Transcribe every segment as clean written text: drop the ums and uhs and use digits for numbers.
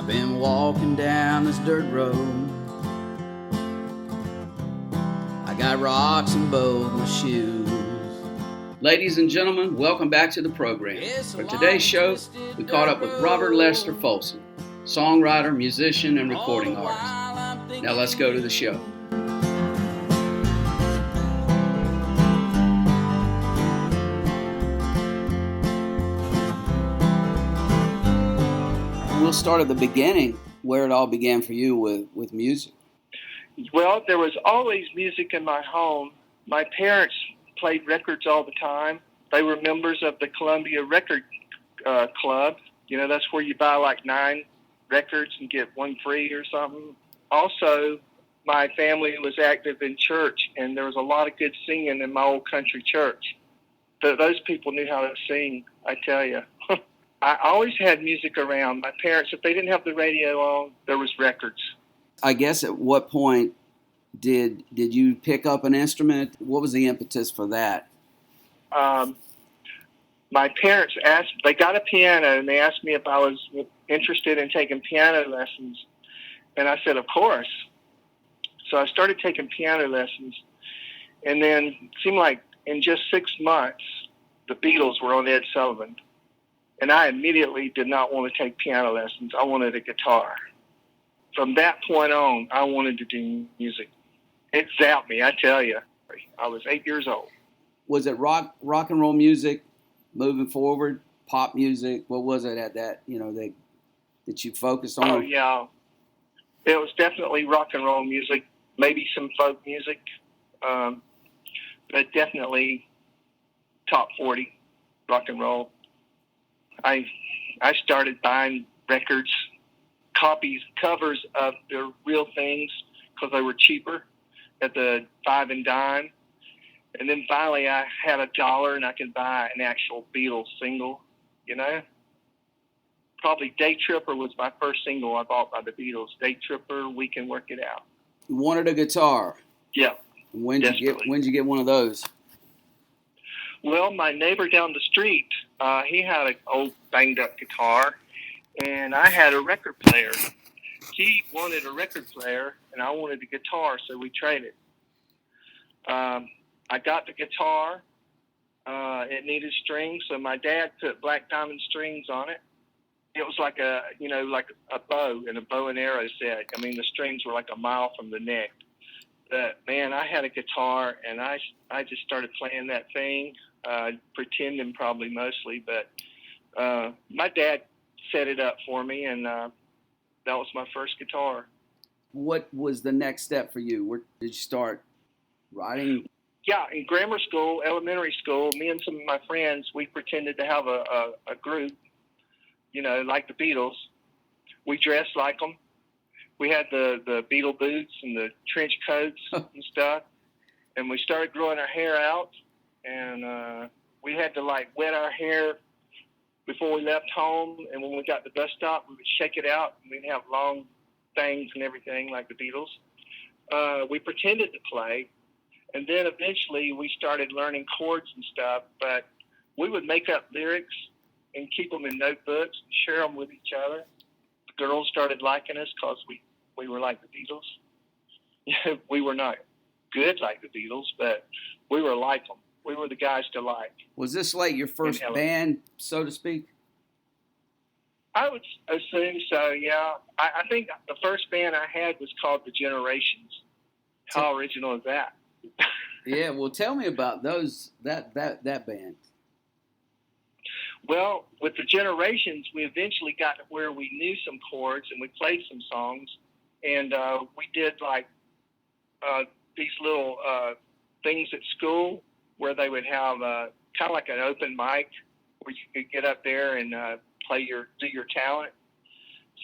I've been walking down this dirt road. I got rocks in both my shoes. Ladies and gentlemen, welcome back to the program. For today's show, we caught up with Robert Lester Folsom, songwriter, musician, and recording artist. Now let's go to the show. We'll start at the beginning, where it all began for you with music. Well, there was always music in my home. My parents played records all the time. They were members of the Columbia Record Club. You know, that's where you buy like 9 records and get one free or something. Also, my family was active in church, and there was a lot of good singing in my old country church. Those people knew how to sing, I tell you. I always had music around. My parents, if they didn't have the radio on, there was records. I guess at what point did you pick up an instrument? What was the impetus for that? My parents they got a piano, and they asked me if I was interested in taking piano lessons. And I said, of course. So I started taking piano lessons. And then it seemed like in just 6 months, the Beatles were on Ed Sullivan. And I immediately did not want to take piano lessons. I wanted a guitar. From that point on, I wanted to do music. It zapped me, I tell you. I was 8 years old. Was it rock and roll music moving forward, pop music? What was it at that, that you focused on? Oh, yeah. It was definitely rock and roll music, maybe some folk music, but definitely top 40 rock and roll. I started buying records, covers of the real things because they were cheaper at the 5 and dime. And then finally I had $1 and I could buy an actual Beatles single, Probably Day Tripper was my first single I bought by the Beatles. Day Tripper, We Can Work It Out. You wanted a guitar? Yeah. When'd you get one of those? Well, my neighbor down the street, he had an old banged-up guitar, and I had a record player. He wanted a record player, and I wanted a guitar, so we traded. I got the guitar. It needed strings, so my dad put black diamond strings on it. It was like a bow in a bow and arrow set. I mean, the strings were like a mile from the neck. But, man, I had a guitar, and I just started playing that thing. Pretending probably mostly, but my dad set it up for me, and that was my first guitar. What was the next step for you? Where did you start writing? Yeah, in grammar school, elementary school, me and some of my friends, we pretended to have a group, like the Beatles. We dressed like them. We had the Beatle boots and the trench coats and stuff, and we started growing our hair out. And we had to wet our hair before we left home. And when we got to the bus stop, we would shake it out, and we'd have long things and everything like the Beatles. We pretended to play, and then eventually we started learning chords and stuff. But we would make up lyrics and keep them in notebooks and share them with each other. The girls started liking us because we were like the Beatles. We were not good like the Beatles, but we were like them. We were the guys to like. Was this like your first band, so to speak? I would assume so, yeah. I think the first band I had was called The Generations. How original is that? Yeah, well, tell me about that band. Well, with The Generations, we eventually got to where we knew some chords and we played some songs. And we did these little things at school, where they would have kind of like an open mic where you could get up there and do your talent.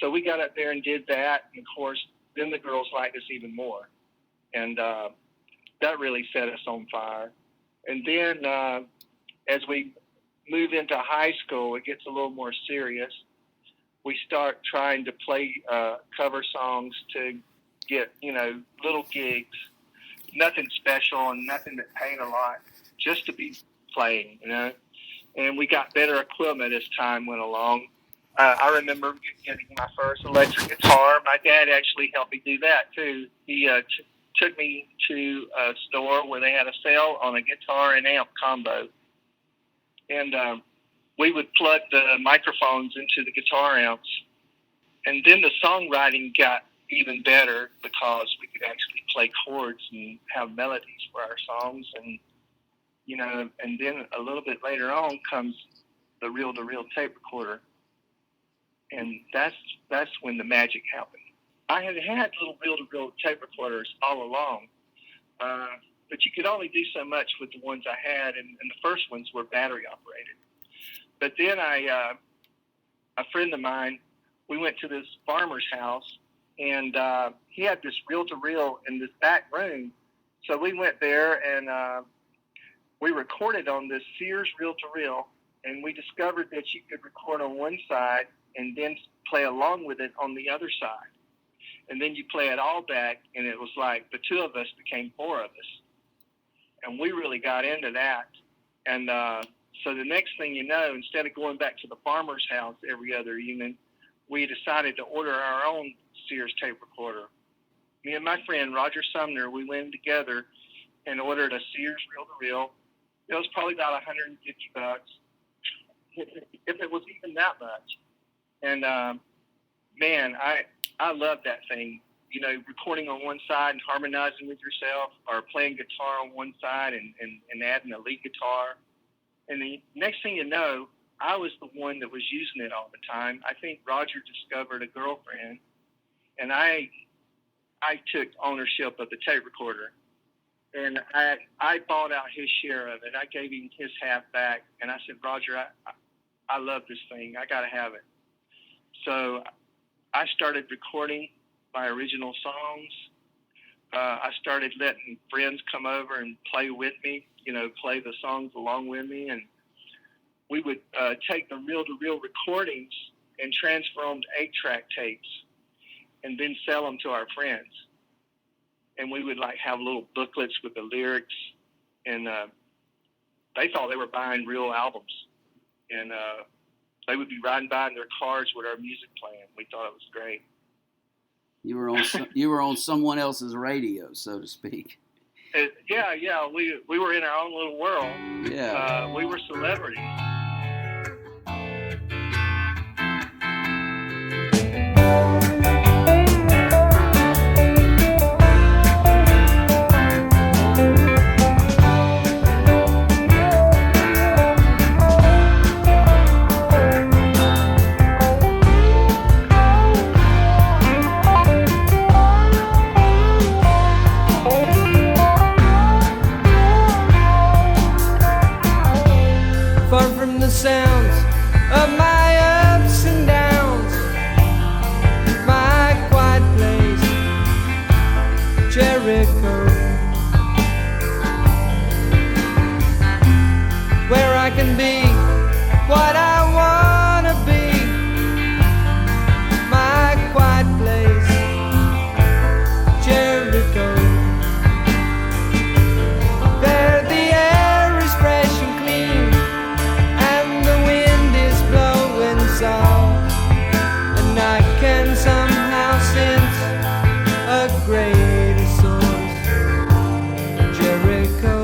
So we got up there and did that, and of course, then the girls liked us even more, and that really set us on fire. And then as we move into high school, it gets a little more serious. We start trying to play cover songs to get little gigs, nothing special and nothing that paid a lot. Just to be playing, And we got better equipment as time went along. I remember getting my first electric guitar. My dad actually helped me do that too. He took me to a store where they had a sale on a guitar and amp combo, and we would plug the microphones into the guitar amps. And then the songwriting got even better because we could actually play chords and have melodies for our songs. And, you know, and then a little bit later on comes the reel-to-reel tape recorder. And that's when the magic happened. I had little reel-to-reel tape recorders all along, but you could only do so much with the ones I had, and the first ones were battery-operated. But then a friend of mine, we went to this farmer's house, and he had this reel-to-reel in this back room. So we went there, and we recorded on this Sears reel-to-reel, and we discovered that you could record on one side and then play along with it on the other side. And then you play it all back, and it was like the two of us became four of us. And we really got into that. And so the next thing you know, instead of going back to the farmer's house every other evening, we decided to order our own Sears tape recorder. Me and my friend, Roger Sumner, we went together and ordered a Sears reel-to-reel. It was probably about $150, if it was even that much. And, man, I love that thing. You know, recording on one side and harmonizing with yourself, or playing guitar on one side and adding a lead guitar. And the next thing you know, I was the one that was using it all the time. I think Roger discovered a girlfriend, and I took ownership of the tape recorder. And I bought out his share of it. I gave him his half back, and I said, Roger, I love this thing. I got to have it. So I started recording my original songs. I started letting friends come over and play with me, you know, play the songs along with me. And we would take the reel-to-reel recordings and transfer them to 8-track tapes and then sell them to our friends. And we would, like, have little booklets with the lyrics. And they thought they were buying real albums. And they would be riding by in their cars with our music playing. We thought it was great. You were on someone else's radio, so to speak. Yeah. We were in our own little world. Yeah. We were celebrities. Sounds of my ups and downs, my quiet place, Jericho, where I can be what I wanna be, my quiet place, Jericho, where the air is fresh and clean, and I can somehow sense a greater source, Jericho.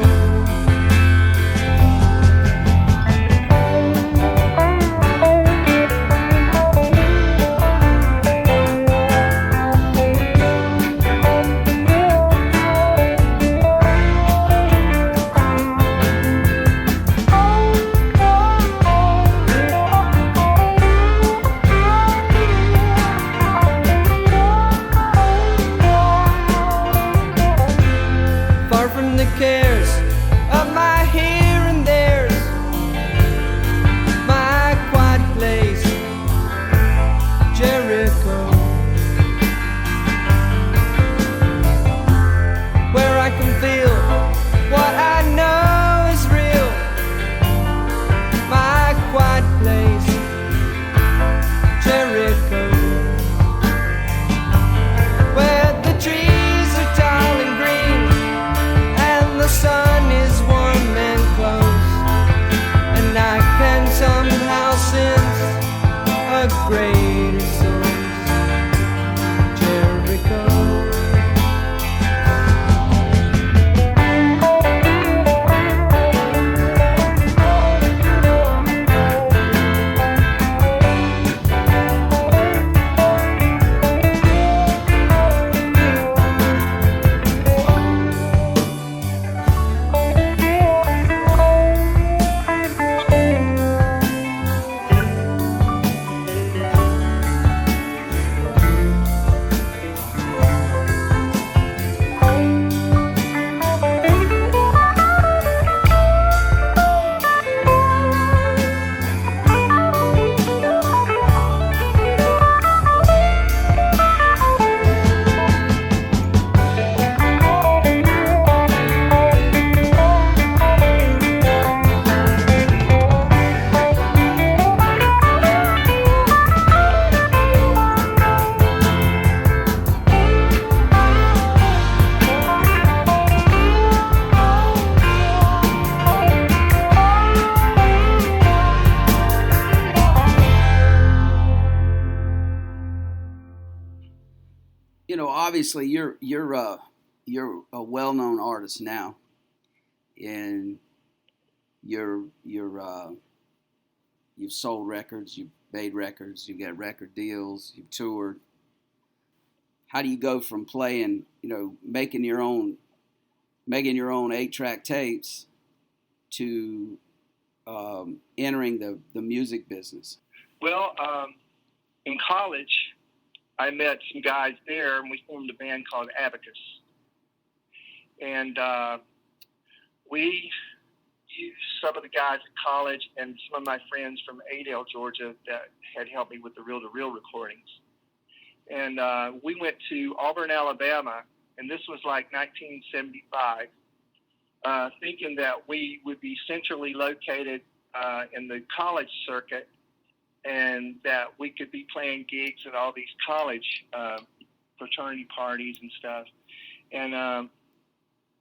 Cares of my here and there's, my quiet place, Jericho, where I can feel what I know is real, my quiet place, Jericho, where the trees are tall and green, the sun is warm and close, and I can somehow sense a obviously you're a well-known artist now, and you've sold records, you've made records, you've got record deals, you've toured. How do you go from playing, making your own 8-track tapes to entering the music business? Well, in college, I met some guys there, and we formed a band called Abacus. And we used some of the guys at college and some of my friends from Adel, Georgia, that had helped me with the reel-to-reel recordings. And we went to Auburn, Alabama, and this was like 1975, thinking that we would be centrally located in the college circuit, and that we could be playing gigs at all these college fraternity parties and stuff. And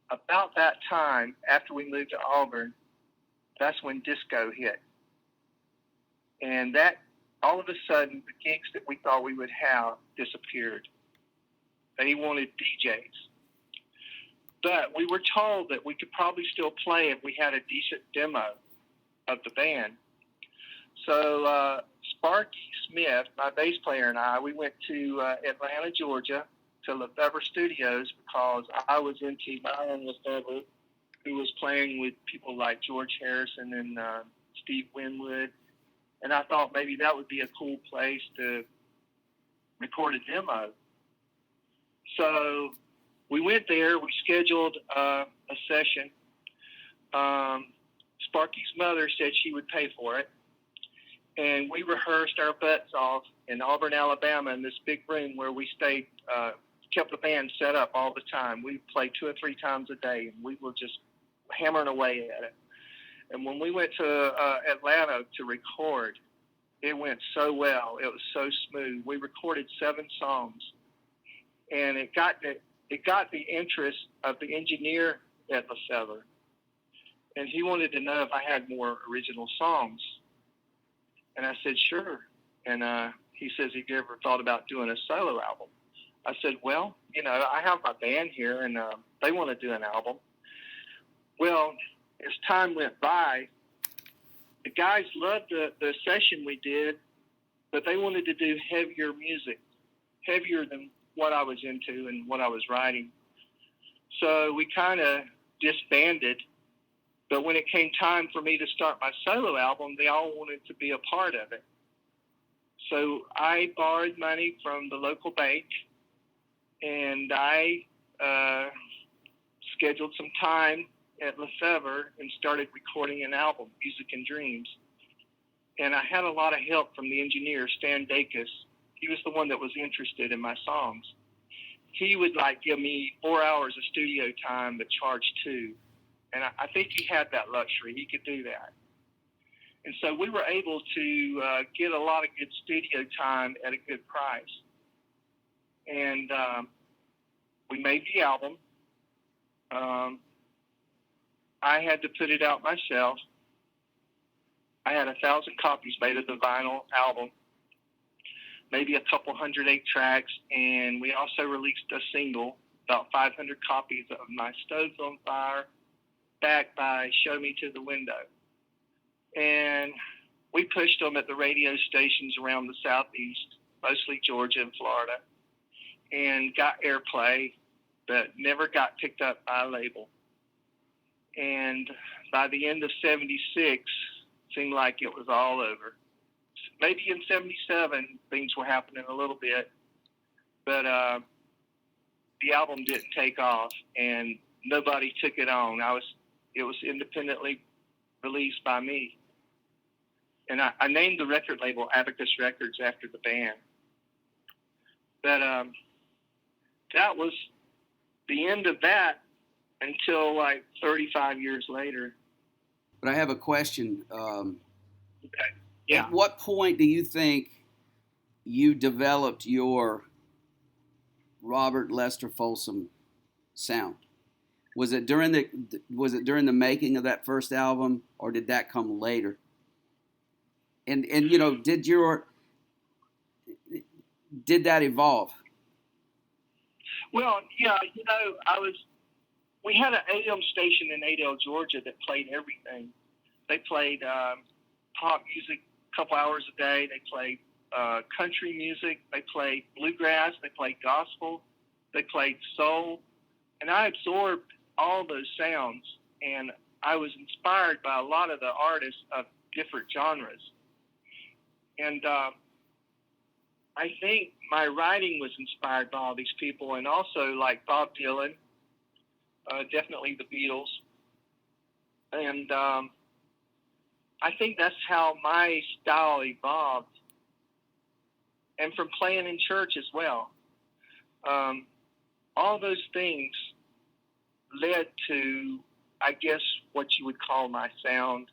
about that time, after we moved to Auburn, that's when disco hit. And that, all of a sudden, the gigs that we thought we would have disappeared. They wanted DJs. But we were told that we could probably still play if we had a decent demo of the band. So Sparky Smith, my bass player, and I, we went to Atlanta, Georgia, to Lefebvre Studios, because I was into Myron Lefebvre, who was playing with people like George Harrison and Steve Winwood. And I thought maybe that would be a cool place to record a demo. So we went there. We scheduled a session. Sparky's mother said she would pay for it. And we rehearsed our butts off in Auburn, Alabama, in this big room where we stayed, kept the band set up all the time. We played 2 or 3 times a day, and we were just hammering away at it. And when we went to Atlanta to record, it went so well. It was so smooth. We recorded 7 songs, and it got the interest of the engineer at Lefebvre, and he wanted to know if I had more original songs. And I said, sure. And he says, have you ever thought about doing a solo album? I said, well, I have my band here, and they want to do an album. Well, as time went by, the guys loved the session we did, but they wanted to do heavier music, heavier than what I was into and what I was writing. So we kind of disbanded. But when it came time for me to start my solo album, they all wanted to be a part of it. So I borrowed money from the local bank, and I scheduled some time at Lefebvre and started recording an album, Music and Dreams. And I had a lot of help from the engineer, Stan Dacus. He was the one that was interested in my songs. He would give me 4 hours of studio time, but charge 2. And I think he had that luxury. He could do that. And so we were able to get a lot of good studio time at a good price. And we made the album. I had to put it out myself. I had 1,000 copies made of the vinyl album, maybe a couple hundred 8 tracks, and we also released a single, about 500 copies of My Stove's on Fire, backed by Show Me to the Window. And we pushed them at the radio stations around the Southeast, mostly Georgia and Florida, and got airplay, but never got picked up by a label. And by the end of 76, seemed like it was all over. Maybe in 77, things were happening a little bit, but the album didn't take off, and nobody took it on. It was independently released by me. And I named the record label Abacus Records after the band. But that was the end of that until 35 years later. But I have a question. Okay. Yeah. At what point do you think you developed your Robert Lester Folsom sound? Was it during the making of that first album, or did that come later? And did that evolve? Well, yeah, we had an AM station in Adel, Georgia that played everything. They played pop music a couple hours a day. They played country music. They played bluegrass. They played gospel. They played soul. And I absorbed all those sounds, and I was inspired by a lot of the artists of different genres. And I think my writing was inspired by all these people, and also like Bob Dylan, definitely the Beatles. And I think that's how my style evolved, and from playing in church as well. All those things led to, I guess, what you would call my sound.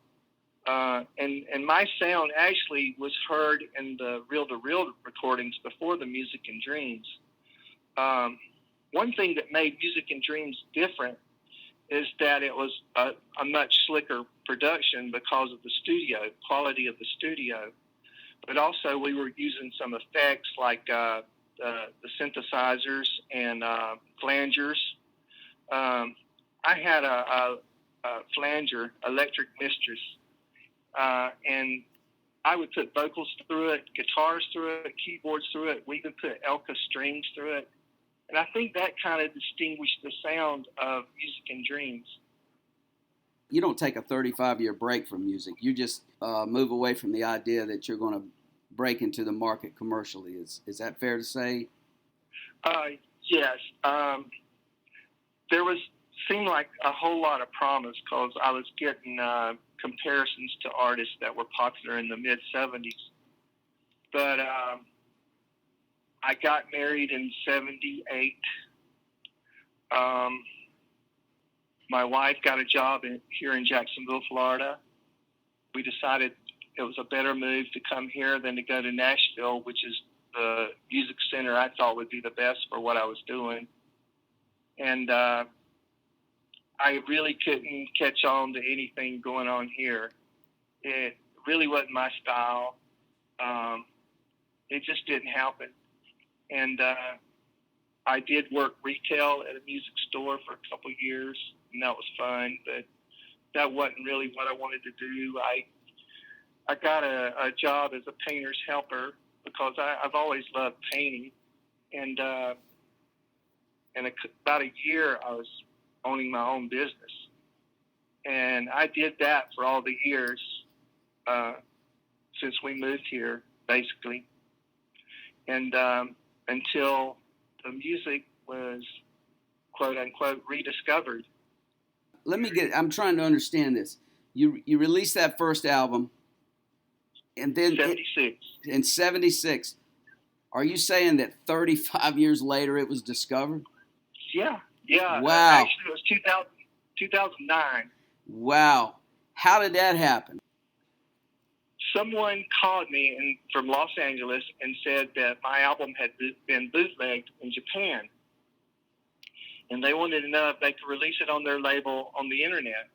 And my sound actually was heard in the reel-to-reel recordings before the Music and Dreams. One thing that made Music and Dreams different is that it was a much slicker production because of the studio, quality of the studio. But also we were using some effects like the synthesizers and flangers. I had a flanger, Electric Mistress, and I would put vocals through it, guitars through it, keyboards through it. We even put Elka strings through it. And I think that kind of distinguished the sound of Music and Dreams. You don't take a 35-year break from music. You just move away from the idea that you're going to break into the market commercially. Is that fair to say? Yes. There seemed like a whole lot of promise because I was getting comparisons to artists that were popular in the mid-'70s. But I got married in 78. My wife got a job here in Jacksonville, Florida. We decided it was a better move to come here than to go to Nashville, which is the music center I thought would be the best for what I was doing. And I really couldn't catch on to anything going on here. It really wasn't my style. It just didn't happen. And I did work retail at a music store for a couple of years, and that was fun, but that wasn't really what I wanted to do. I got a job as a painter's helper because I've always loved painting. And in about a year, I was owning my own business. And I did that for all the years since we moved here, basically. And until the music was, quote unquote, rediscovered. I'm trying to understand this. You released that first album, and then 76. In 76. Are you saying that 35 years later it was discovered? Yeah. Wow. Actually, it was 2009. Wow. How did that happen? Someone called me from Los Angeles and said that my album had been bootlegged in Japan. And they wanted to know if they could release it on their label on the internet.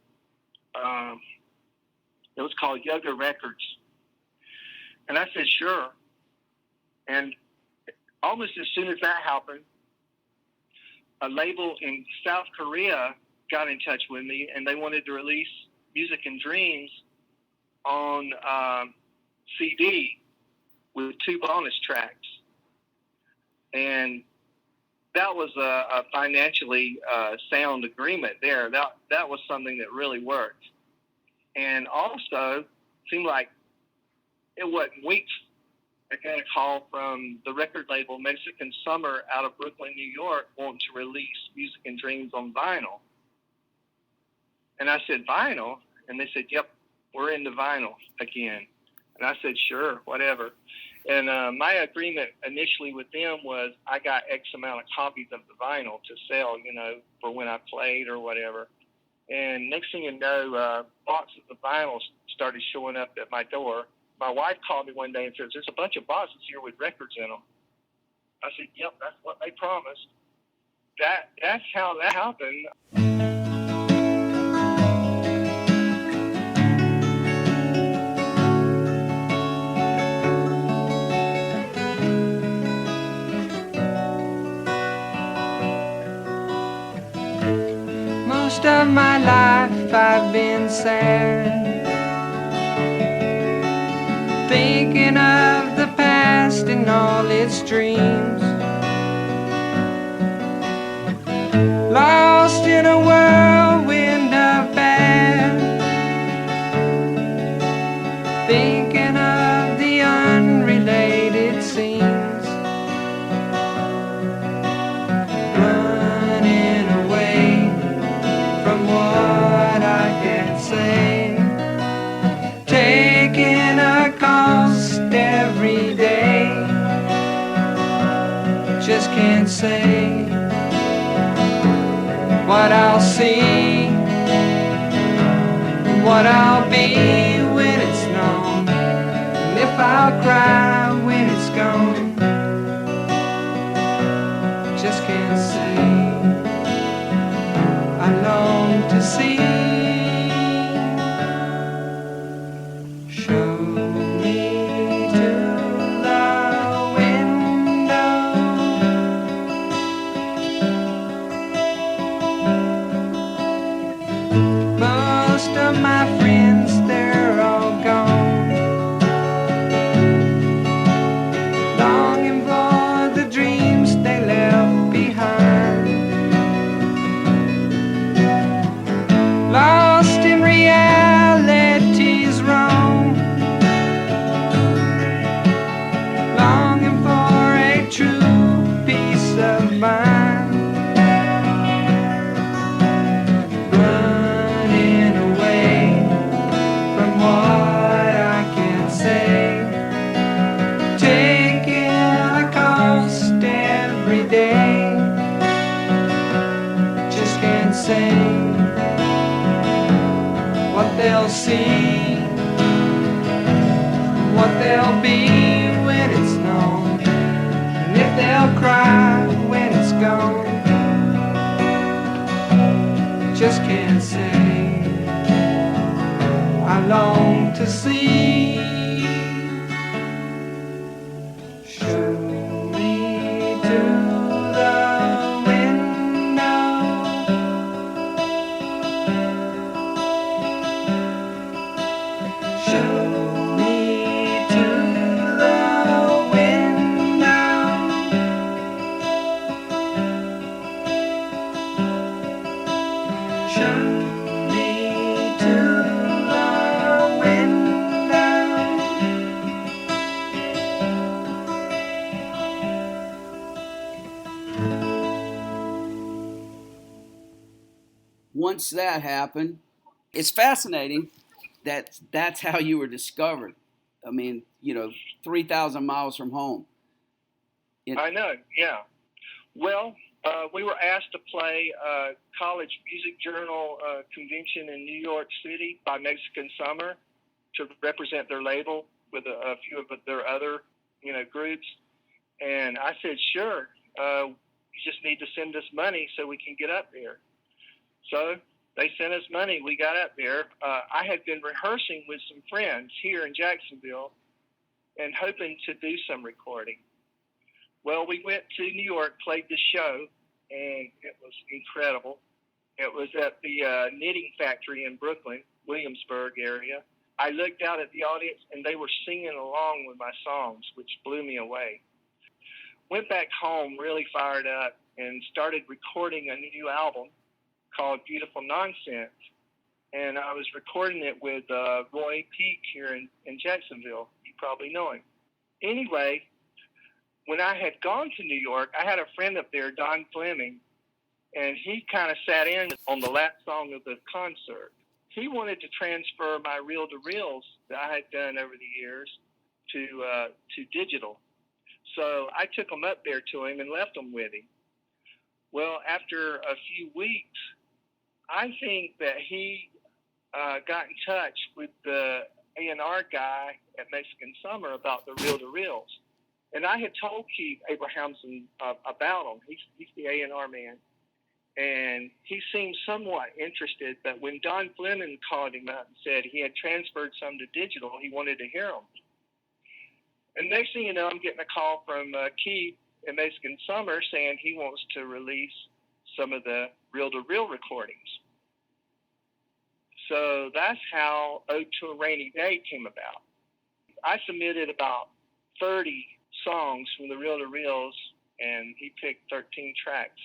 It was called Yoga Records. And I said, sure. And almost as soon as that happened, a label in South Korea got in touch with me, and they wanted to release Music and Dreams on CD with 2 bonus tracks. And that was a financially sound agreement there. That was something that really worked. And also, seemed like it wasn't weeks. I got a call from the record label Mexican Summer out of Brooklyn, New York, wanting to release Music and Dreams on vinyl. And I said, vinyl? And they said, yep, we're into vinyl again. And I said, sure, whatever. And my agreement initially with them was I got X amount of copies of the vinyl to sell, for when I played or whatever. And next thing you know, boxes of vinyl started showing up at my door. My wife called me one day and said, there's a bunch of boxes here with records in them. I said, yep, that's what they promised. That's how that happened. life I've been sad, thinking of the past and all its dreams, lost in a whirlwind of bad, thinking of the unrelated scenes, running away from what I can't say, taking a cost every day, just can't say what I'll see, what I'll be when it's known, and if I'll cry when it's gone, just can't say. I long to see. Show me to the window, most of my friends, they're all gone, longing for the dreams they left behind, lost in reality's wrong, longing for a true peace of mind, running away from what I can't say, taking a cost every day, just can't say what they'll see, what they'll be when it's known, and if they'll cry when it's gone, just can't say. I long to see. Show me to the window, show me to the window, show me to the window. Once that happened, it's fascinating that that's how you were discovered. I mean, 3,000 miles from home. I know, yeah. Well, we were asked to play a college music journal convention in New York City by Mexican Summer to represent their label with a few of their other, groups. And I said, sure, you just need to send us money so we can get up there. So they sent us money. We got up there. I had been rehearsing with some friends here in Jacksonville and hoping to do some recording. Well, we went to New York, played the show, and it was incredible. It was at the knitting factory in Brooklyn, Williamsburg area. I looked out at the audience, and they were singing along with my songs, which blew me away. Went back home really fired up and started recording a new album called Beautiful Nonsense. And I was recording it with Roy Peak here in Jacksonville. You probably know him. Anyway, when I had gone to New York, I had a friend up there, Don Fleming, and he kind of sat in on the last song of the concert. He wanted to transfer my reel-to-reels that I had done over the years to digital. So I took them up there to him and left them with him. Well, after a few weeks, I think that he got in touch with the A&R guy at Mexican Summer about the reel-to-reels. And I had told Keith Abrahamson about him. He's the A&R man. And he seemed somewhat interested, but when Don Fleming called him up and said he had transferred some to digital, he wanted to hear them. And next thing you know, I'm getting a call from Keith at Mexican Summer saying he wants to release some of the reel-to-reel recordings. So that's how Ode to a Rainy Day came about. I submitted about 30 songs from the reel-to-reels, and he picked 13 tracks.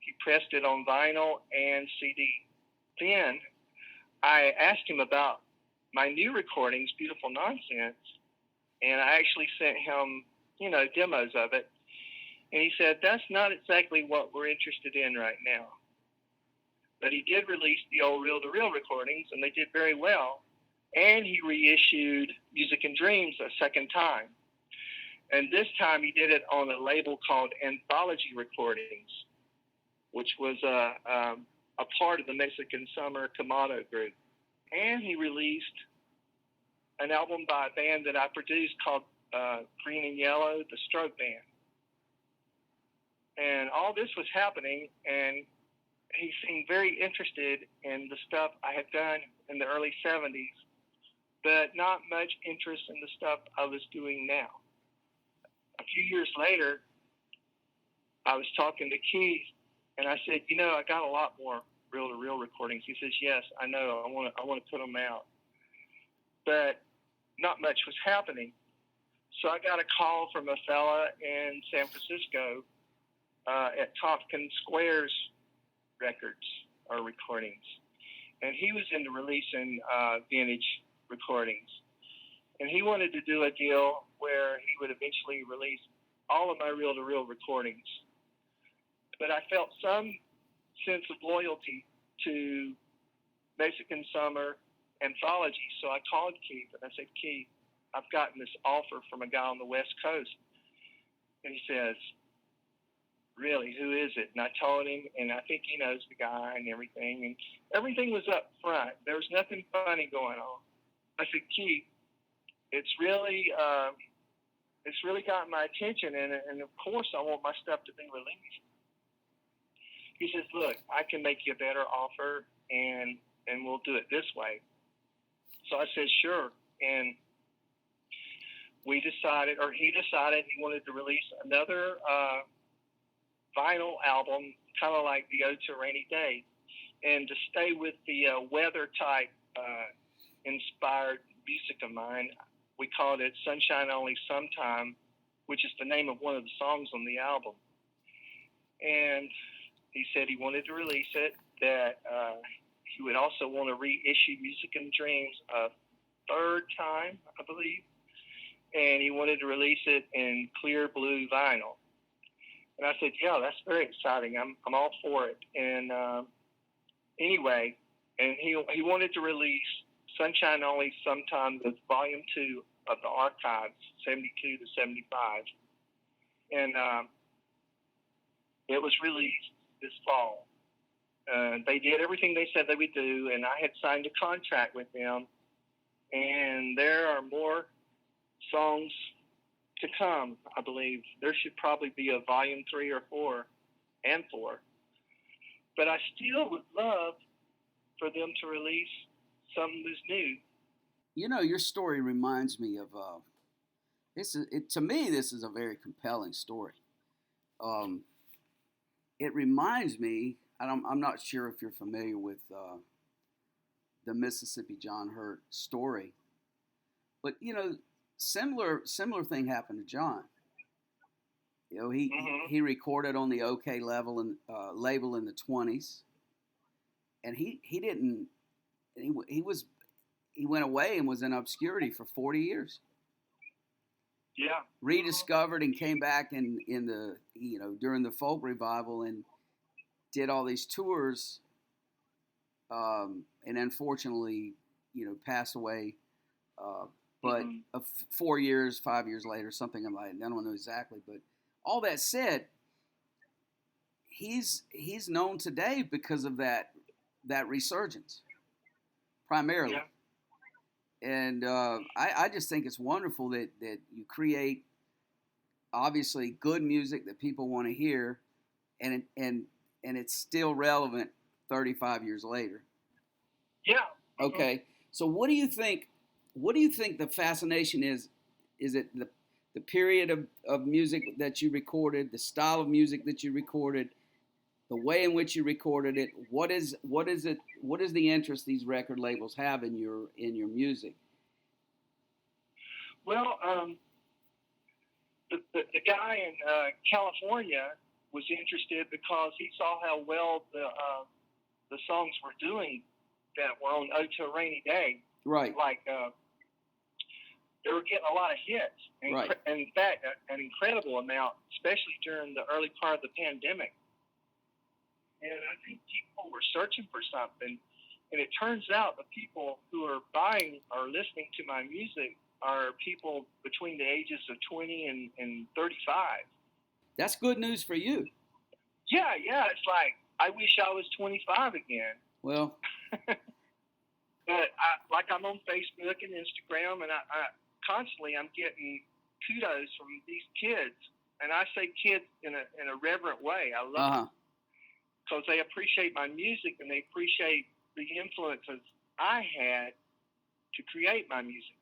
He pressed it on vinyl and CD. Then I asked him about my new recordings, Beautiful Nonsense, and I actually sent him, demos of it. And he said, that's not exactly what we're interested in right now. But he did release the old reel-to-reel recordings, and they did very well. And he reissued Music and Dreams a second time. And this time he did it on a label called Anthology Recordings, which was a part of the Mexican Summer Kamado group. And he released an album by a band that I produced called Green and Yellow, the Stroke Band. And all this was happening, and he seemed very interested in the stuff I had done in the early 70s, but not much interest in the stuff I was doing now. A few years later, I was talking to Keith, and I said, I got a lot more reel-to-reel recordings. He says, yes, I know. I want to put them out. But not much was happening. So I got a call from a fella in San Francisco at Tompkins Square's records or recordings. And he was into releasing vintage recordings. And he wanted to do a deal where he would eventually release all of my reel-to-reel recordings. But I felt some sense of loyalty to Mexican Summer Anthology. So I called Keith and I said, Keith, I've gotten this offer from a guy on the West Coast. And he says, really, who is it? And I told him, and I think he knows the guy and everything. And everything was up front. There was nothing funny going on. I said, Keith, it's really got my attention, and of course I want my stuff to be released. He says, look, I can make you a better offer, and we'll do it this way. So I said, sure. And he decided he wanted to release another vinyl album, kind of like the Ode to a Rainy Day. And to stay with the weather type inspired music of mine, we called it Sunshine Only Sometime, which is the name of one of the songs on the album. And he said he wanted to release it, that he would also want to reissue Music and Dreams a third time, I believe. And he wanted to release it in clear blue vinyl. And I said, yeah, that's very exciting. I'm all for it. And anyway, and he wanted to release Sunshine Only Sometime, the volume 2 of the archives, 72 to 75. And it was released this fall. They did everything they said they would do, and I had signed a contract with them. And there are more songs to come, I believe. There should probably be a volume 3 or 4 and 4. But I still would love for them to release something that's new. Your story reminds me of to me this is a very compelling story. It reminds me, I'm not sure if you're familiar with the Mississippi John Hurt story, but similar thing happened to John. He recorded on the OK label in the 20s, and he went away and was in obscurity for 40 years. Yeah. Rediscovered and came back in the during the folk revival and did all these tours, and unfortunately passed away. But 4 years, 5 years later, something like that. I don't know exactly, but all that said, he's known today because of that resurgence, primarily. Yeah. And I just think it's wonderful that you create, obviously, good music that people want to hear, and it's still relevant 35 years later. Yeah. Okay. So what do you think? What do you think the fascination is? Is it the period of music that you recorded, the style of music that you recorded, the way in which you recorded it. What is the interest these record labels have in your music? Well, the guy in California was interested because he saw how well the songs were doing that were on "Oh to a Rainy Day." Right. Like they were getting a lot of hits, and, right. And in fact, an incredible amount, especially during the early part of the pandemic. And I think people were searching for something, and it turns out the people who are buying or listening to my music are people between the ages of 20 and 35. That's good news for you. Yeah, it's like, I wish I was 25 again. Well, but I'm on Facebook and Instagram, and I constantly I'm getting kudos from these kids, and I say kids in a reverent way. I love them because they appreciate my music and they appreciate the influences I had to create my music.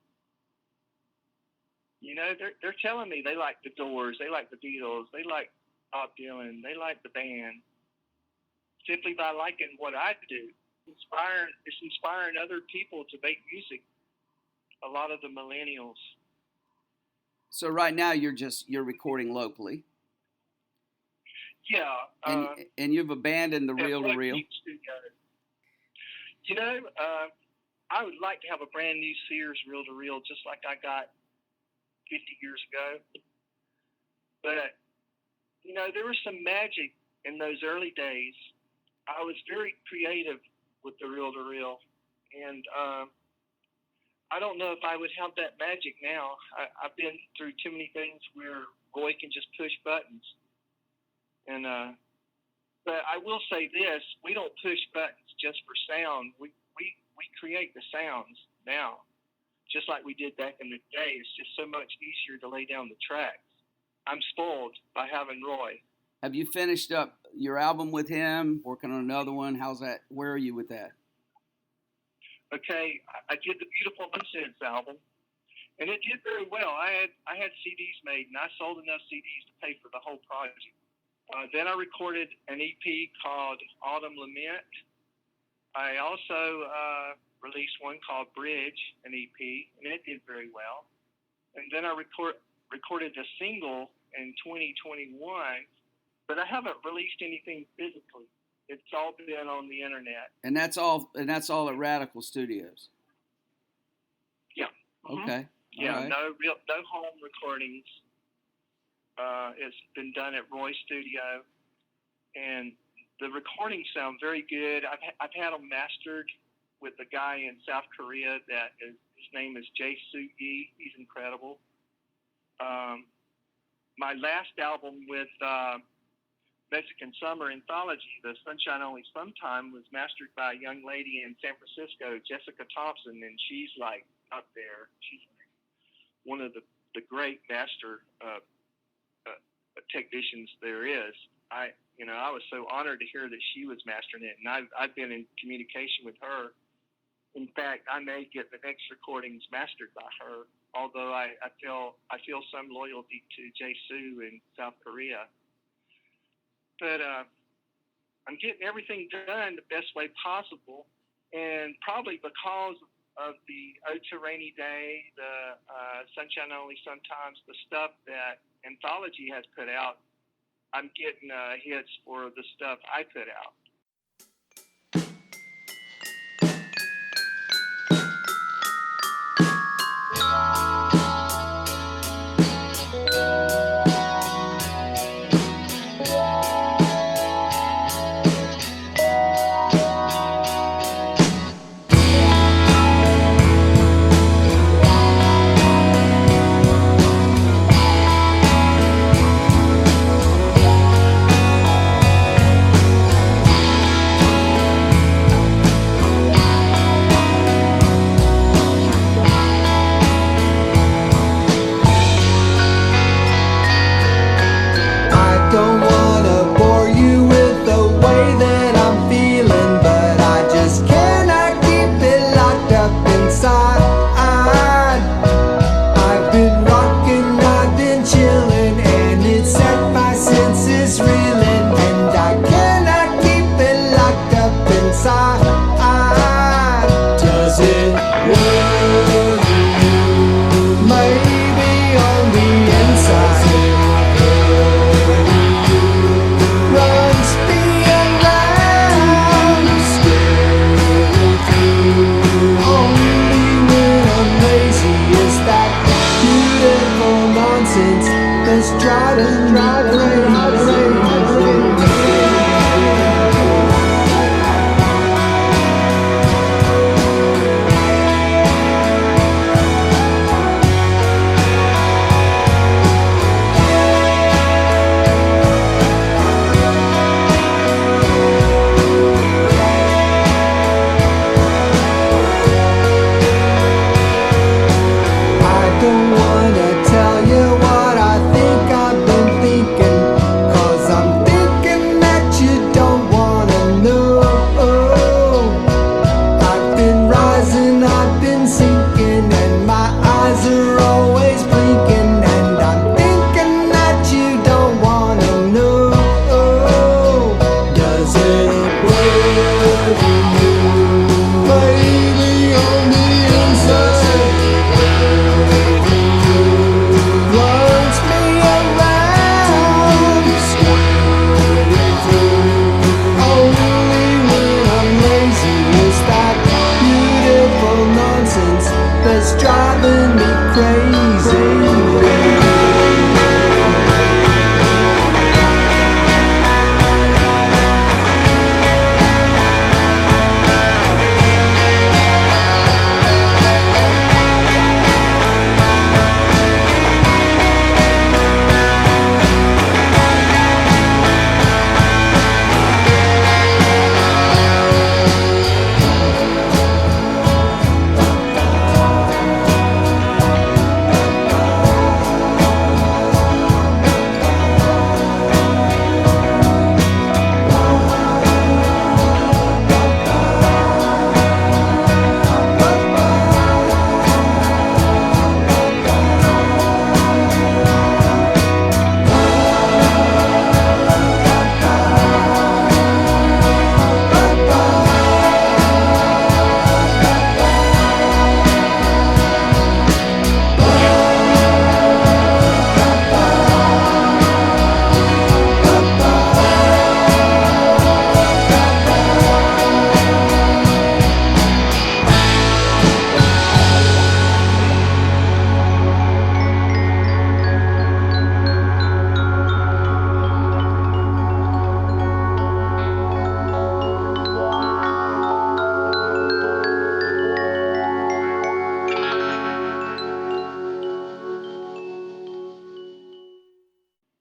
You know, they're telling me they like the Doors, they like the Beatles, they like Bob Dylan, they like the band, simply by liking what I do. It's inspiring other people to make music. A lot of the millennials. So right now you're recording locally. Yeah. And you've abandoned the reel-to-reel. You know, I would like to have a brand new Sears reel-to-reel just like I got 50 years ago. But, you know, there was some magic in those early days. I was very creative with the reel-to-reel. And I don't know if I would have that magic now. I've been through too many things where Roy can just push buttons. And but I will say this, we don't push buttons just for sound. We create the sounds now, just like we did back in the day. It's just so much easier to lay down the tracks. I'm spoiled by having Roy. Have you finished up your album with him, working on another one? How's that? Where are you with that? Okay, I did the Beautiful Nonsense album, and it did very well. I had CDs made, and I sold enough CDs to pay for the whole project. Then I recorded an EP called Autumn Lament. I also released one called Bridge, an EP, and it did very well. And then I recorded a single in 2021, but I haven't released anything physically. It's all been on the internet. And that's all at Radical Studios. Yeah. Mm-hmm. Okay. Yeah. Right. No home recordings. It's been done at Roy's studio, and the recordings sound very good. I've had them mastered with a guy in South Korea his name is Jae Soo-yi. He's incredible. My last album with Mexican Summer Anthology, The Sunshine Only Sometime, was mastered by a young lady in San Francisco, Jessica Thompson, and she's like up there. She's one of the great master technicians there is. I was so honored to hear that she was mastering it, and I've been in communication with her. In fact, I may get the next recordings mastered by her, although I feel some loyalty to Jae Soo in South Korea. But I'm getting everything done the best way possible, and probably because of the "Oh to Rainy Day," the "Sunshine Only Sometimes," the stuff that Anthology has put out, I'm getting hits for the stuff I put out.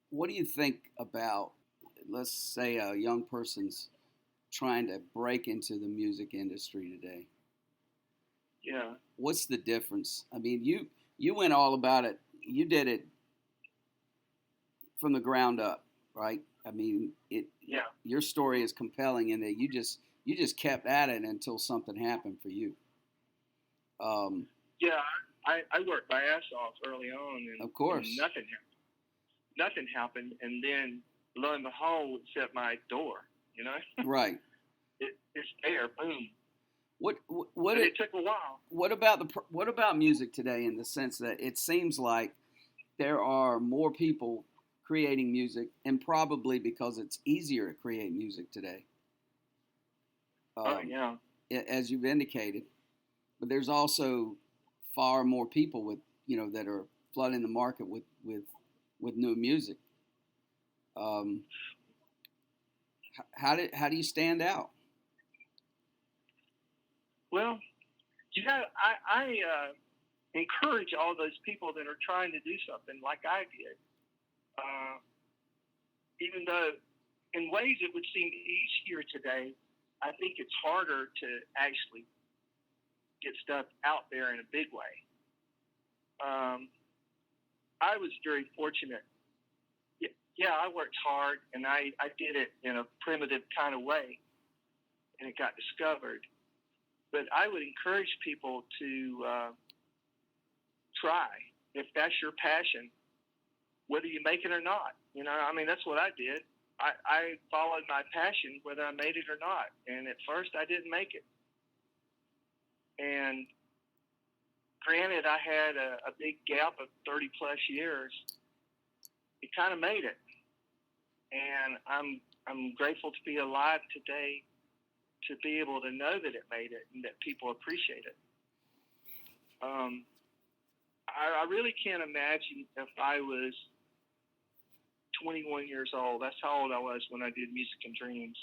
What do you think about, let's say, a young person's trying to break into the music industry today? Yeah. What's the difference? I mean, you went all about it. You did it from the ground up, right? I mean, Yeah. your story is compelling in that you just kept at it until something happened for you. Yeah. I worked my ass off early on, and Of course. and nothing happened, and then lo and behold, it's at my door. You know, Right. it's there, boom. What But it took a while. what about music today, in the sense that it seems like there are more people creating music, and probably because it's easier to create music today, Yeah. as you've indicated. But there's also far more people with that are flooding the market with new music. Um, how do you stand out? Well, I encourage all those people that are trying to do something like I did, even though in ways it would seem easier today. I think it's harder to actually get stuff out there in a big way. I was very fortunate. Yeah, I worked hard, and I did it in a primitive kind of way, and it got discovered. But I would encourage people to try, if that's your passion, whether you make it or not. I mean, that's what I did. I followed my passion, whether I made it or not. And at first, I didn't make it. And granted, I had a big gap of 30 plus years. It kind of made it. And I'm grateful to be alive today to be able to know that it made it and that people appreciate it. I really can't imagine if I was 21 years old. That's how old I was when I did Music and Dreams.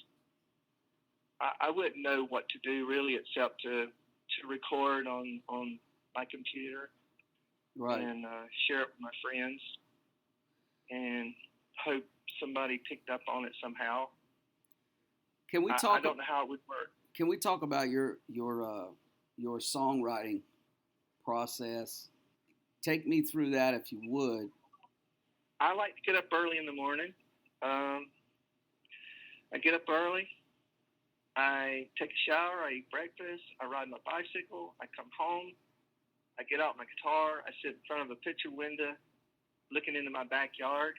I wouldn't know what to do really except to record on my computer, Right. And share it with my friends and hope somebody picked up on it somehow. Can we talk? I don't know how it would work. Can we talk about your songwriting process? Take me through that if you would. I like to get up early in the morning. I get up early. I take a shower. I eat breakfast. I ride my bicycle. I come home. I get out my guitar. I sit in front of a picture window looking into my backyard,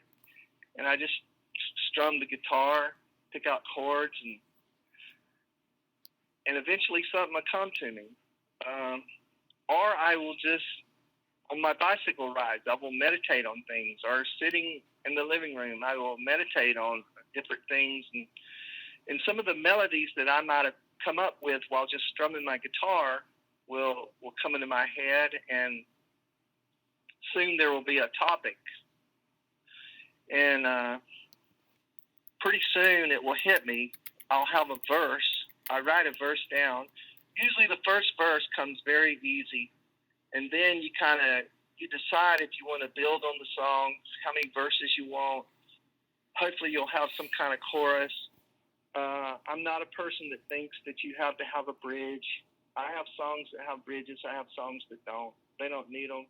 and I just strum the guitar, pick out chords, and eventually something will come to me. Or I will just, on my bicycle rides, I will meditate on things, or sitting in the living room, I will meditate on different things, and some of the melodies that I might have come up with while just strumming my guitar will come into my head, and soon there will be a topic. And pretty soon it will hit me. I'll have a verse. I write a verse down. Usually the first verse comes very easy, and then you decide if you want to build on the song, how many verses you want. Hopefully you'll have some kind of chorus. I'm not a person that thinks that you have to have a bridge. I have songs that have bridges. I have songs that don't. They don't need them.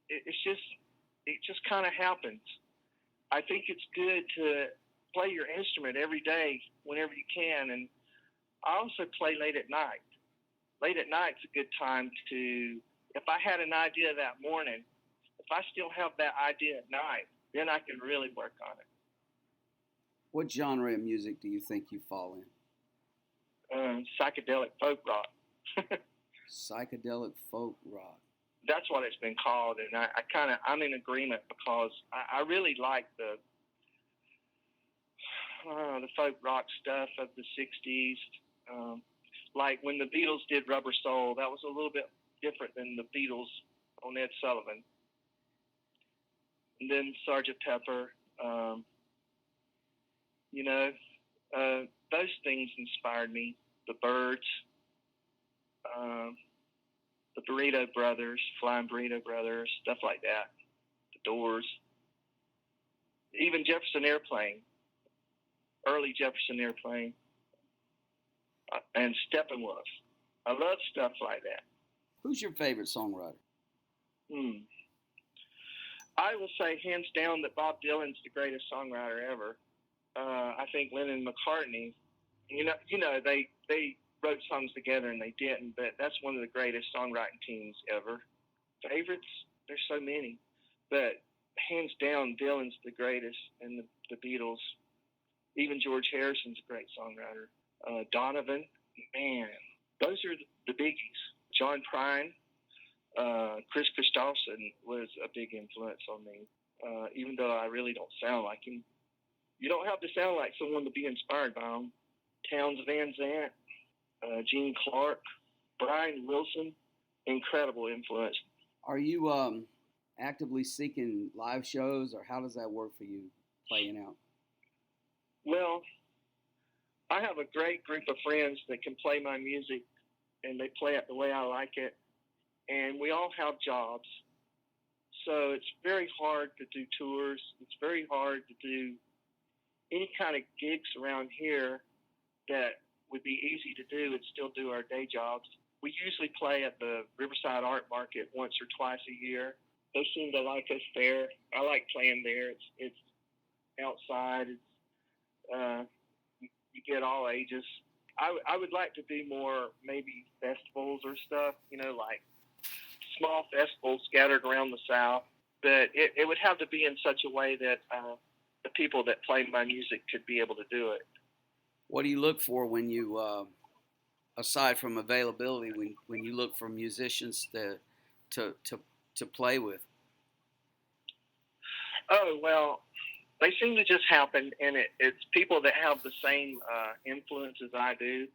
It just kind of happens. I think it's good to play your instrument every day whenever you can, and I also play late at night. Late at night's a good time to, if I had an idea that morning, if I still have that idea at night, then I can really work on it. What genre of music do you think you fall in? Psychedelic folk rock. Psychedelic folk rock. That's what it's been called, and I'm in agreement because I really like the folk rock stuff of the 60s. Like when the Beatles did Rubber Soul, that was a little bit different than the Beatles on Ed Sullivan. And then Sgt. Pepper, those things inspired me. The Byrds, the Burrito Brothers, Flying Burrito Brothers, stuff like that. The Doors. Even Jefferson Airplane, early Jefferson Airplane, and Steppenwolf. I love stuff like that. Who's your favorite songwriter? I will say hands down that Bob Dylan's the greatest songwriter ever. I think Lennon and McCartney, they wrote songs together and they didn't, but that's one of the greatest songwriting teams ever. Favorites? There's so many. But hands down, Dylan's the greatest, and the Beatles. Even George Harrison's a great songwriter. Donovan, man, those are the biggies. John Prine, Chris Christopherson was a big influence on me, even though I really don't sound like him. You don't have to sound like someone to be inspired by him. Townes Van Zandt, Gene Clark, Brian Wilson, incredible influence. Are you actively seeking live shows, or how does that work for you playing out? Well, I have a great group of friends that can play my music, and they play it the way I like it, and we all have jobs. So it's very hard to do tours. It's very hard to do any kind of gigs around here that would be easy to do and still do our day jobs. We usually play at the Riverside Art Market once or twice a year. They seem to like us there. I like playing there. It's outside. You get all ages. I would like to do more maybe festivals or stuff, like small festivals scattered around the South. But it would have to be in such a way that the people that play my music could be able to do it. What do you look for when you, aside from availability, when you look for musicians to play with? Oh, well, they seem to just happen, and it's people that have the same influence as I do.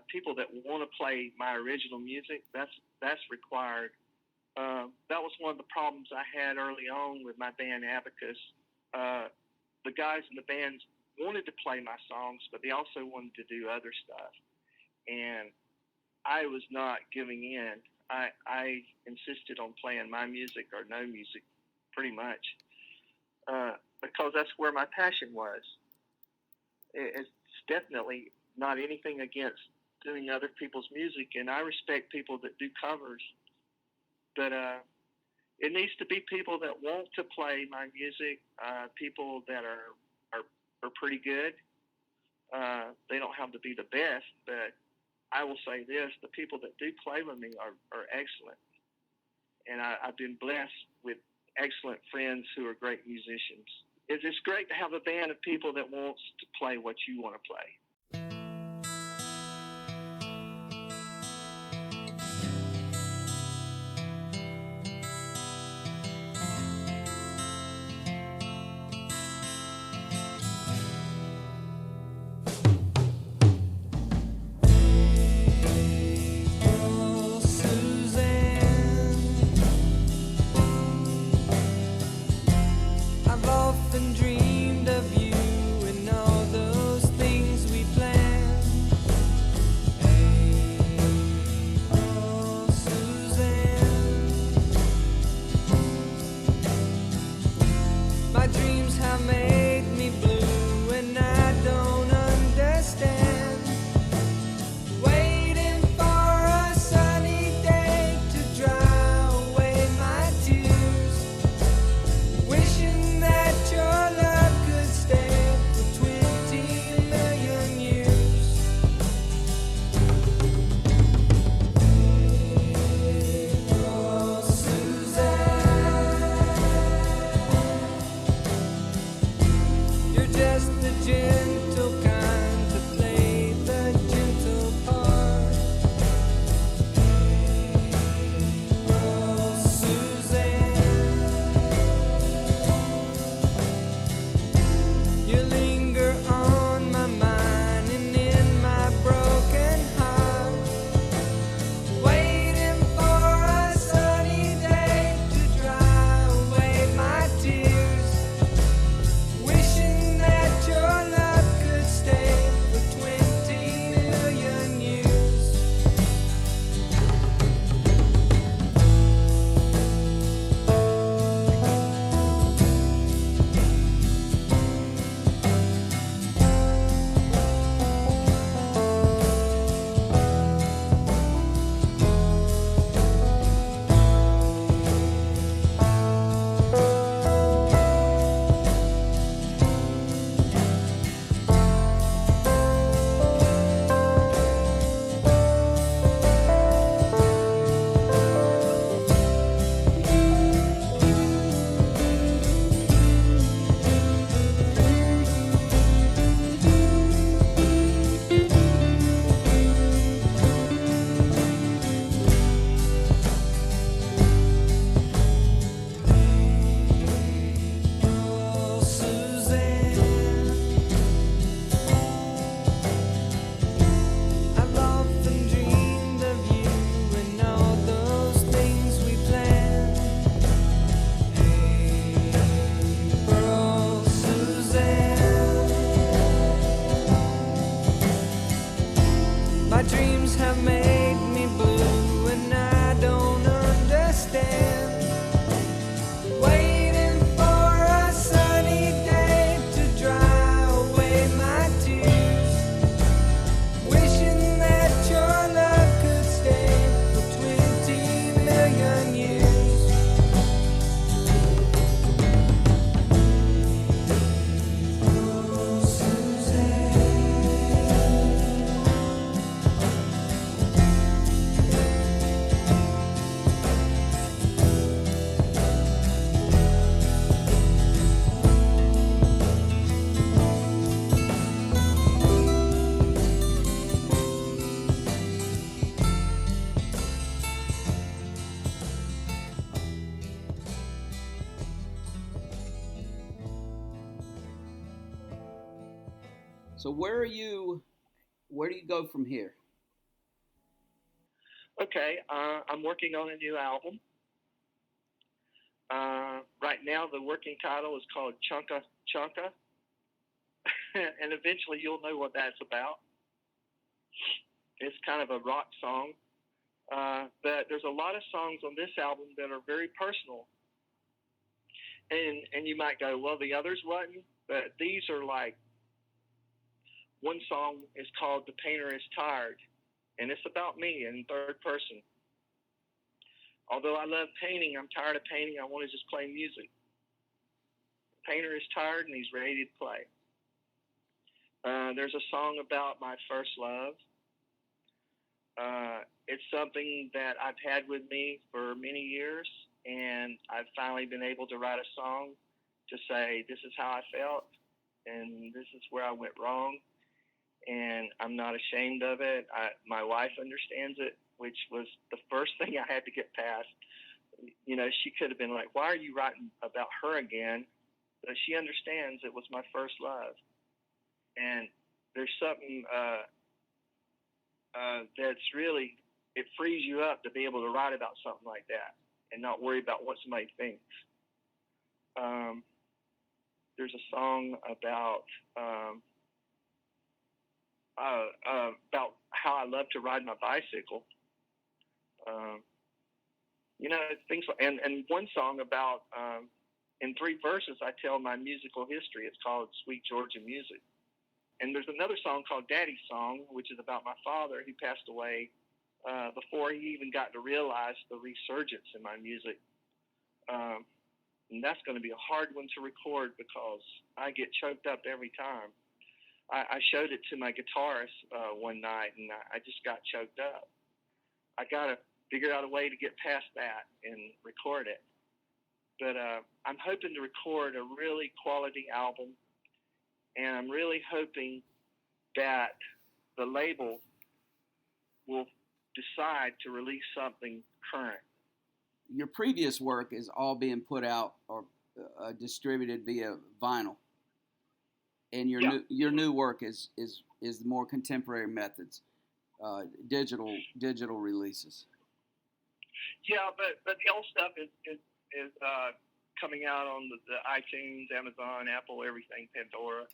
People that want to play my original music, that's required. that was one of the problems I had early on with my band Abacus. The guys in the bands wanted to play my songs, but they also wanted to do other stuff. And I was not giving in. I insisted on playing my music or no music, pretty much, because that's where my passion was. It's definitely not anything against doing other people's music, and I respect people that do covers. But it needs to be people that want to play my music, people that are pretty good. They don't have to be the best, but I will say this, the people that do play with me are excellent. And I've been blessed with excellent friends who are great musicians. It's great to have a band of people that wants to play what you want to play. So where do you go from here? Okay, I'm working on a new album. Right now, the working title is called Chunka Chunka, and eventually you'll know what that's about. It's kind of a rock song, but there's a lot of songs on this album that are very personal. And you might go, well, the others wasn't, but these are like, one song is called The Painter is Tired, and it's about me in third person. Although I love painting, I'm tired of painting. I want to just play music. The painter is tired, and he's ready to play. There's a song about my first love. It's something that I've had with me for many years, and I've finally been able to write a song to say, this is how I felt, and this is where I went wrong, and I'm not ashamed of it. My wife understands it, which was the first thing I had to get past. You know, she could have been like, why are you writing about her again? But she understands it was my first love. And there's something that's really, it frees you up to be able to write about something like that and not worry about what somebody thinks. There's a song about how I love to ride my bicycle. You know, things like, and one song about, in 3 verses, I tell my musical history. It's called Sweet Georgia Music. And there's another song called Daddy's Song, which is about my father who passed away before he even got to realize the resurgence in my music. And that's going to be a hard one to record because I get choked up every time. I showed it to my guitarist one night, and I just got choked up. I got to figure out a way to get past that and record it. But I'm hoping to record a really quality album, and I'm really hoping that the label will decide to release something current. Your previous work is all being put out or distributed via vinyl, and your new work is the more contemporary methods, digital releases. Yeah, but the old stuff is coming out on the iTunes, Amazon, Apple, everything, Pandora.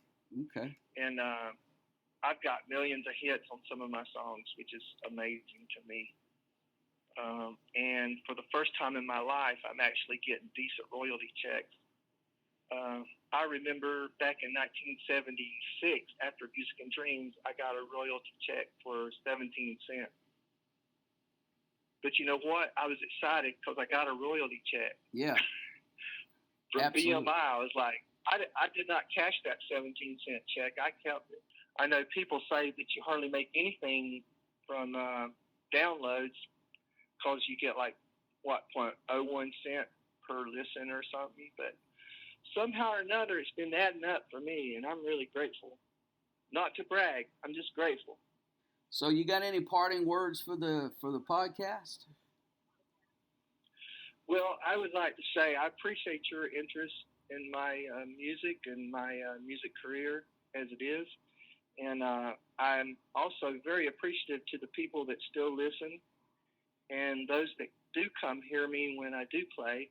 Okay. And I've got millions of hits on some of my songs, which is amazing to me. And for the first time in my life, I'm actually getting decent royalty checks. I remember back in 1976, after Music and Dreams, I got a royalty check for 17 cents. But you know what? I was excited because I got a royalty check. Yeah. From Absolutely. BMI, I was like, I did not cash that 17-cent check. I kept it. I know people say that you hardly make anything from downloads because you get like, 0.01 cent per listen or something. But somehow or another, it's been adding up for me, and I'm really grateful. Not to brag, I'm just grateful. So you got any parting words for the podcast? Well, I would like to say I appreciate your interest in my music and my music career as it is. And I'm also very appreciative to the people that still listen and those that do come hear me when I do play.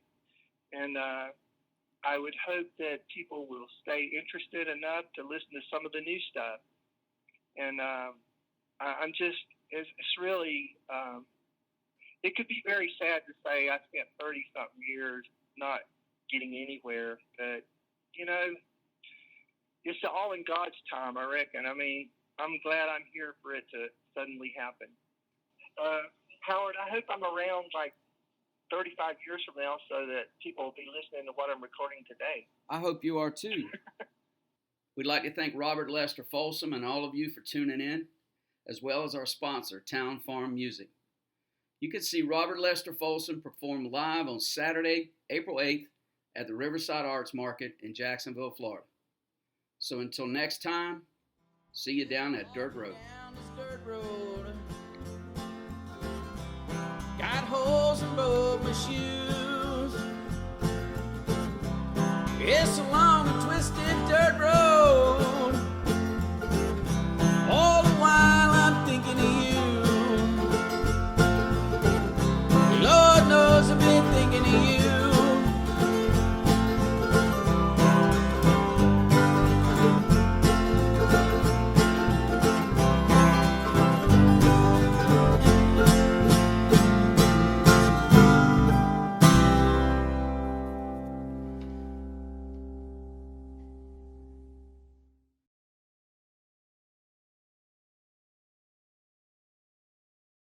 And I would hope that people will stay interested enough to listen to some of the new stuff. And I'm just, it's really, it could be very sad to say I spent 30-something years not getting anywhere, but, you know, it's all in God's time, I reckon. I mean, I'm glad I'm here for it to suddenly happen. Howard, I hope I'm around like 35 years from now so that people will be listening to what I'm recording today. I hope you are too. We'd like to thank Robert Lester Folsom and all of you for tuning in, as well as our sponsor, Town Farm Music. You can see Robert Lester Folsom perform live on Saturday, April 8th at the Riverside Arts Market in Jacksonville, Florida. So until next time, see you down that dirt road. Got holes in both my shoes.